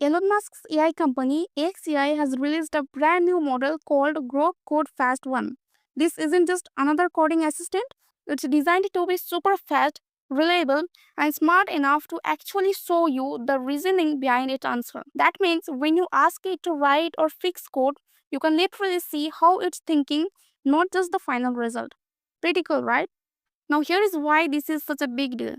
Elon Musk's AI company xAI has released a brand new model called Grok Code Fast 1. This isn't just another coding assistant, it's designed to be super fast, reliable, and smart enough to actually show you the reasoning behind its answer. That means when you ask it to write or fix code, you can literally see how it's thinking, not just the final result. Pretty cool, right? Now, here is why this is such a big deal.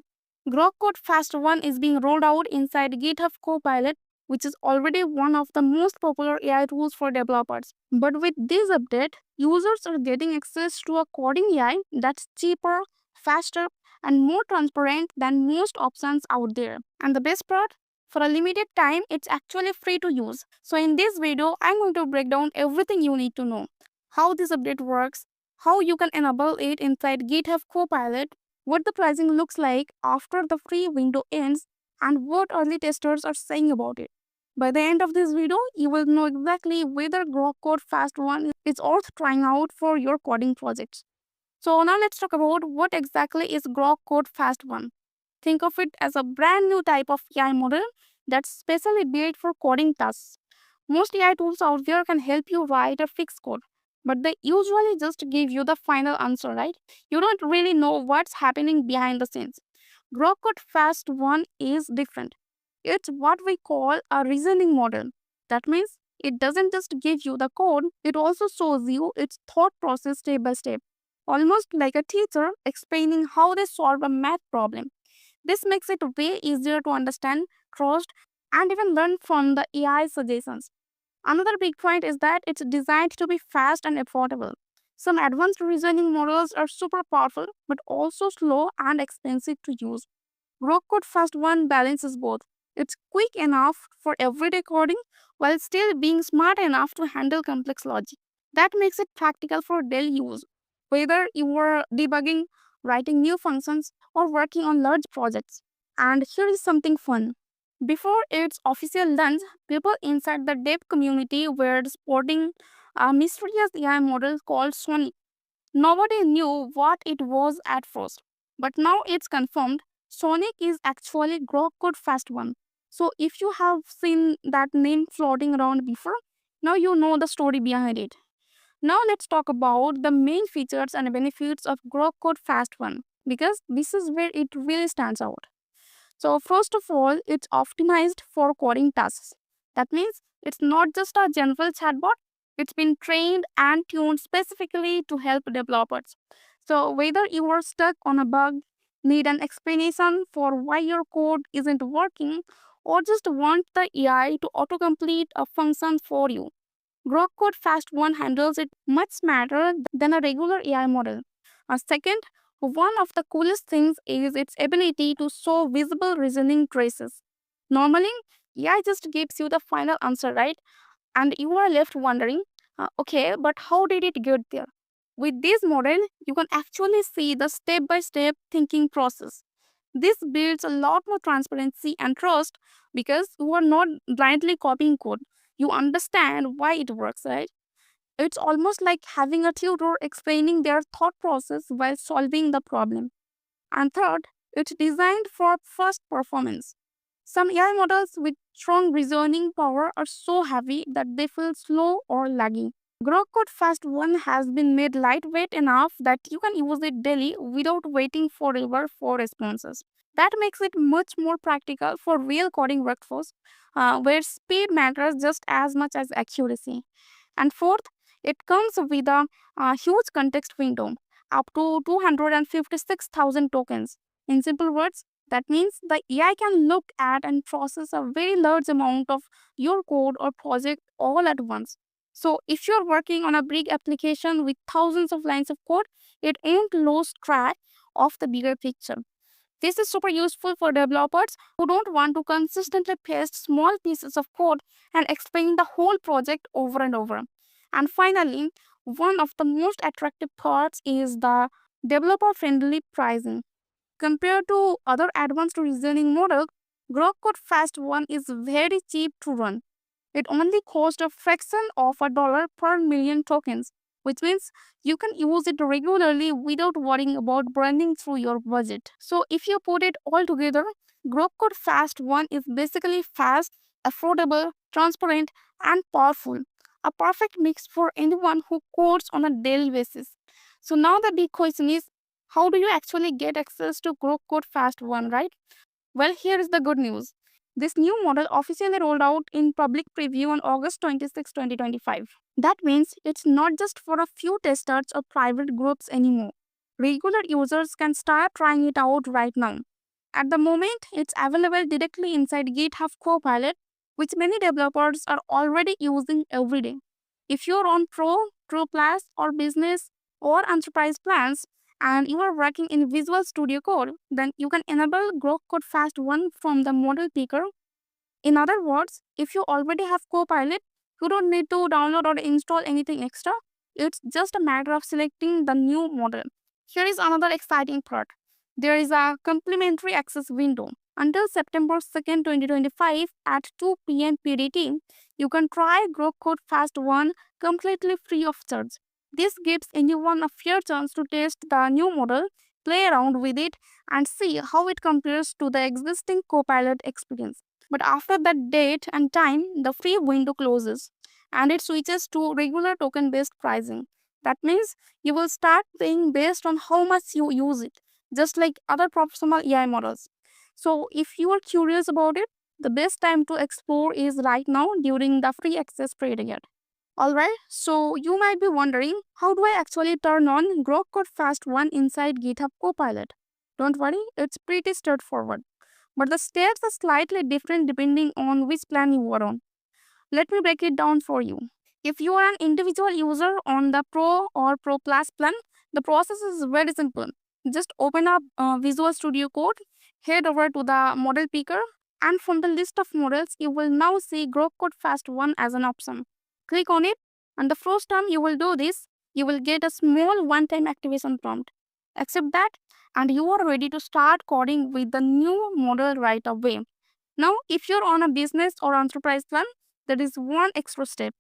Grok Code Fast 1 is being rolled out inside GitHub Copilot, which is already one of the most popular AI tools for developers. But with this update, users are getting access to a coding AI that's cheaper, faster, and more transparent than most options out there. And the best part? For a limited time, it's actually free to use. So in this video, I'm going to break down everything you need to know. How this update works, how you can enable it inside GitHub Copilot, what the pricing looks like after the free window ends, and what early testers are saying about it. By the end of this video, you will know exactly whether Grok Code Fast 1 is worth trying out for your coding projects. So now let's talk about what exactly is Grok Code Fast 1. Think of it as a brand new type of AI model that's specially built for coding tasks. Most AI tools out there can help you write or fix code, but they usually just give you the final answer, right? You don't really know what's happening behind the scenes. Grok Code Fast 1 is different. It's what we call a reasoning model. That means it doesn't just give you the code, it also shows you its thought process step by step, almost like a teacher explaining how they solve a math problem. This makes it way easier to understand, trust, and even learn from the AI suggestions. Another big point is that it's designed to be fast and affordable. Some advanced reasoning models are super powerful but also slow and expensive to use. Grok Code Fast 1 balances both. It's quick enough for everyday coding while still being smart enough to handle complex logic. That makes it practical for daily use, whether you are debugging, writing new functions, or working on large projects. And here is something fun. Before its official launch, people inside the dev community were sporting a mysterious AI model called Sonic. Nobody knew what it was at first, but now it's confirmed. Sonic is actually Grok Code Fast 1. So if you have seen that name floating around before, now you know the story behind it. Now let's talk about the main features and benefits of Grok Code Fast 1 because this is where it really stands out. So first of all, it's optimized for coding tasks. That means it's not just a general chatbot, it's been trained and tuned specifically to help developers. So whether you are stuck on a bug, need an explanation for why your code isn't working, or just want the AI to autocomplete a function for you, Grok Code Fast 1 handles it much smarter than a regular AI model. Second, one of the coolest things is its ability to show visible reasoning traces. Normally, AI just gives you the final answer, right? And you are left wondering, okay, but how did it get there? With this model, you can actually see the step by step thinking process. This builds a lot more transparency and trust because you are not blindly copying code. You understand why it works, right? It's almost like having a tutor explaining their thought process while solving the problem. And third, it's designed for fast performance. Some AI models with strong reasoning power are so heavy that they feel slow or laggy. Grok Code Fast 1 has been made lightweight enough that you can use it daily without waiting forever for responses. That makes it much more practical for real coding workflows where speed matters just as much as accuracy. And fourth, it comes with a huge context window, up to 256,000 tokens. In simple words, that means the AI can look at and process a very large amount of your code or project all at once. So if you're working on a big application with thousands of lines of code, it ain't lose track of the bigger picture. This is super useful for developers who don't want to consistently paste small pieces of code and explain the whole project over and over. And finally, one of the most attractive parts is the developer friendly pricing. Compared to other advanced reasoning models, Grok Code Fast 1 is very cheap to run. It only costs a fraction of a dollar per million tokens, which means you can use it regularly without worrying about burning through your budget. So if you put it all together, Grok Code Fast 1 is basically fast, affordable, transparent, and powerful. A perfect mix for anyone who codes on a daily basis. So now the big question is, how do you actually get access to Grok Code Fast 1, right? Well, here is the good news. This new model officially rolled out in public preview on August 26, 2025. That means it's not just for a few testers or private groups anymore. Regular users can start trying it out right now. At the moment, it's available directly inside GitHub Copilot, which many developers are already using every day. If you're on Pro Plus, or Business, or Enterprise plans, and you are working in Visual Studio Code, then you can enable Grok Code Fast 1 from the model picker. In other words, if you already have Copilot, you don't need to download or install anything extra. It's just a matter of selecting the new model. Here is another exciting part. There is a complimentary access window. Until September 2nd, 2025 at 2 p.m. PDT, you can try Grok Code Fast 1 completely free of charge. This gives anyone a fair chance to test the new model, play around with it, and see how it compares to the existing Copilot experience. But after that date and time, the free window closes and it switches to regular token based pricing. That means you will start paying based on how much you use it, just like other professional AI models. So, if you are curious about it, the best time to explore is right now during the free access period. Alright, so you might be wondering, how do I actually turn on Grok Code Fast 1 inside GitHub Copilot? Don't worry, it's pretty straightforward. But the steps are slightly different depending on which plan you are on. Let me break it down for you. If you are an individual user on the Pro or Pro Plus plan, the process is very simple. Just open up Visual Studio Code, head over to the model picker, and from the list of models, you will now see Grok Code Fast 1 as an option. Click on it, and the first time you will do this, you will get a small one-time activation prompt. Accept that, and you are ready to start coding with the new model right away. Now, if you're on a business or enterprise plan, there is one extra step.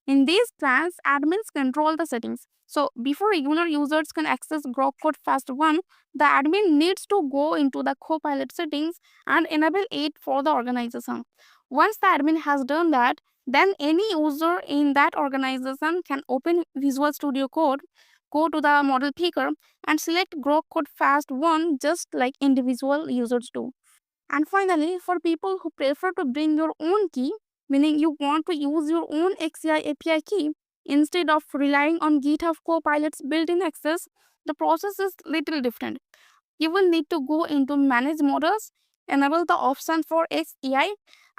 In these plans, admins control the settings. So, before regular users can access Grok Code Fast 1, the admin needs to go into the Copilot settings and enable it for the organization. Once the admin has done that, then any user in that organization can open Visual Studio Code, go to the model picker, and select Grok Code Fast 1 just like individual users do. And finally, for people who prefer to bring your own key, meaning you want to use your own xAI API key instead of relying on GitHub Copilot's built-in access, the process is little different. You will need to go into Manage Models, enable the option for xAI,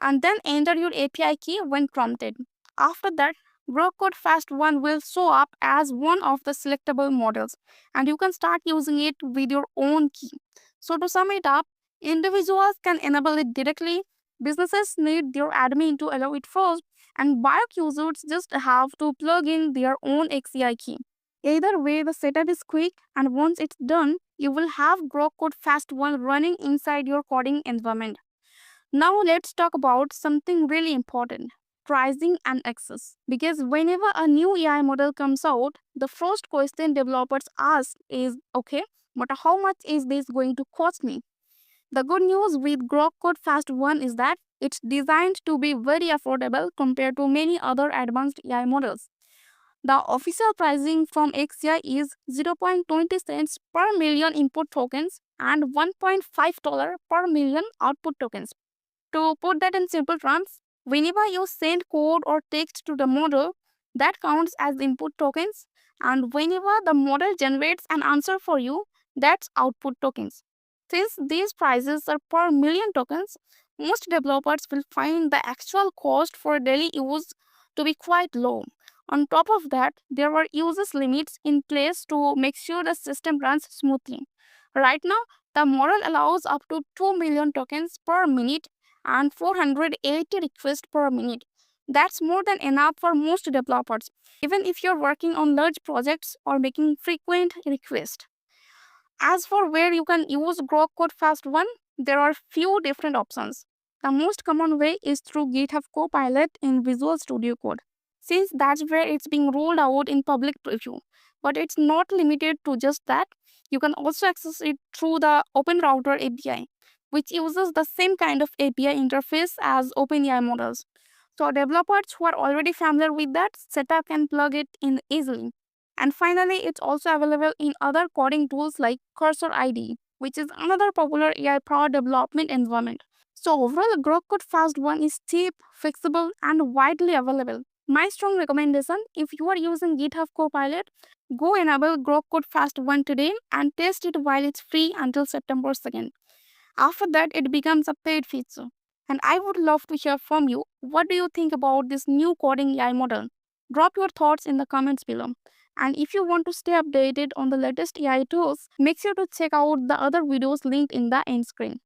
and then enter your API key when prompted. After that, Grok Code Fast 1 will show up as one of the selectable models, and you can start using it with your own key. So to sum it up, individuals can enable it directly, businesses need their admin to allow it first, and Biok users just have to plug in their own xAI key. Either way, the setup is quick, and once it's done, you will have Grok Code Fast 1 running inside your coding environment. Now let's talk about something really important, pricing and access. Because whenever a new AI model comes out, the first question developers ask is, okay, but how much is this going to cost me? The good news with Grok Code Fast 1 is that it's designed to be very affordable compared to many other advanced AI models. The official pricing from xAI is 0.20 cents per million input tokens and $1.5 per million output tokens. To put that in simple terms, whenever you send code or text to the model, that counts as input tokens, and whenever the model generates an answer for you, that's output tokens. Since these prices are per million tokens, most developers will find the actual cost for daily use to be quite low. On top of that, there are usage limits in place to make sure the system runs smoothly. Right now, the model allows up to 2 million tokens per minute and 480 requests per minute. That's more than enough for most developers, even if you're working on large projects or making frequent requests. As for where you can use Grok Code Fast 1, there are few different options. The most common way is through GitHub Copilot in Visual Studio Code, since that's where it's being rolled out in public preview. But it's not limited to just that. You can also access it through the Open Router API. which uses the same kind of API interface as OpenAI models. So developers who are already familiar with that setup can plug it in easily. And finally, it's also available in other coding tools like Cursor IDE, which is another popular AI-powered development environment. So overall, Grok Code Fast 1 is cheap, flexible, and widely available. My strong recommendation, if you are using GitHub Copilot, go enable Grok Code Fast 1 today and test it while it's free until September 2nd. After that, it becomes a paid feature. And I would love to hear from you. What do you think about this new coding AI model? Drop your thoughts in the comments below. And if you want to stay updated on the latest AI tools, make sure to check out the other videos linked in the end screen.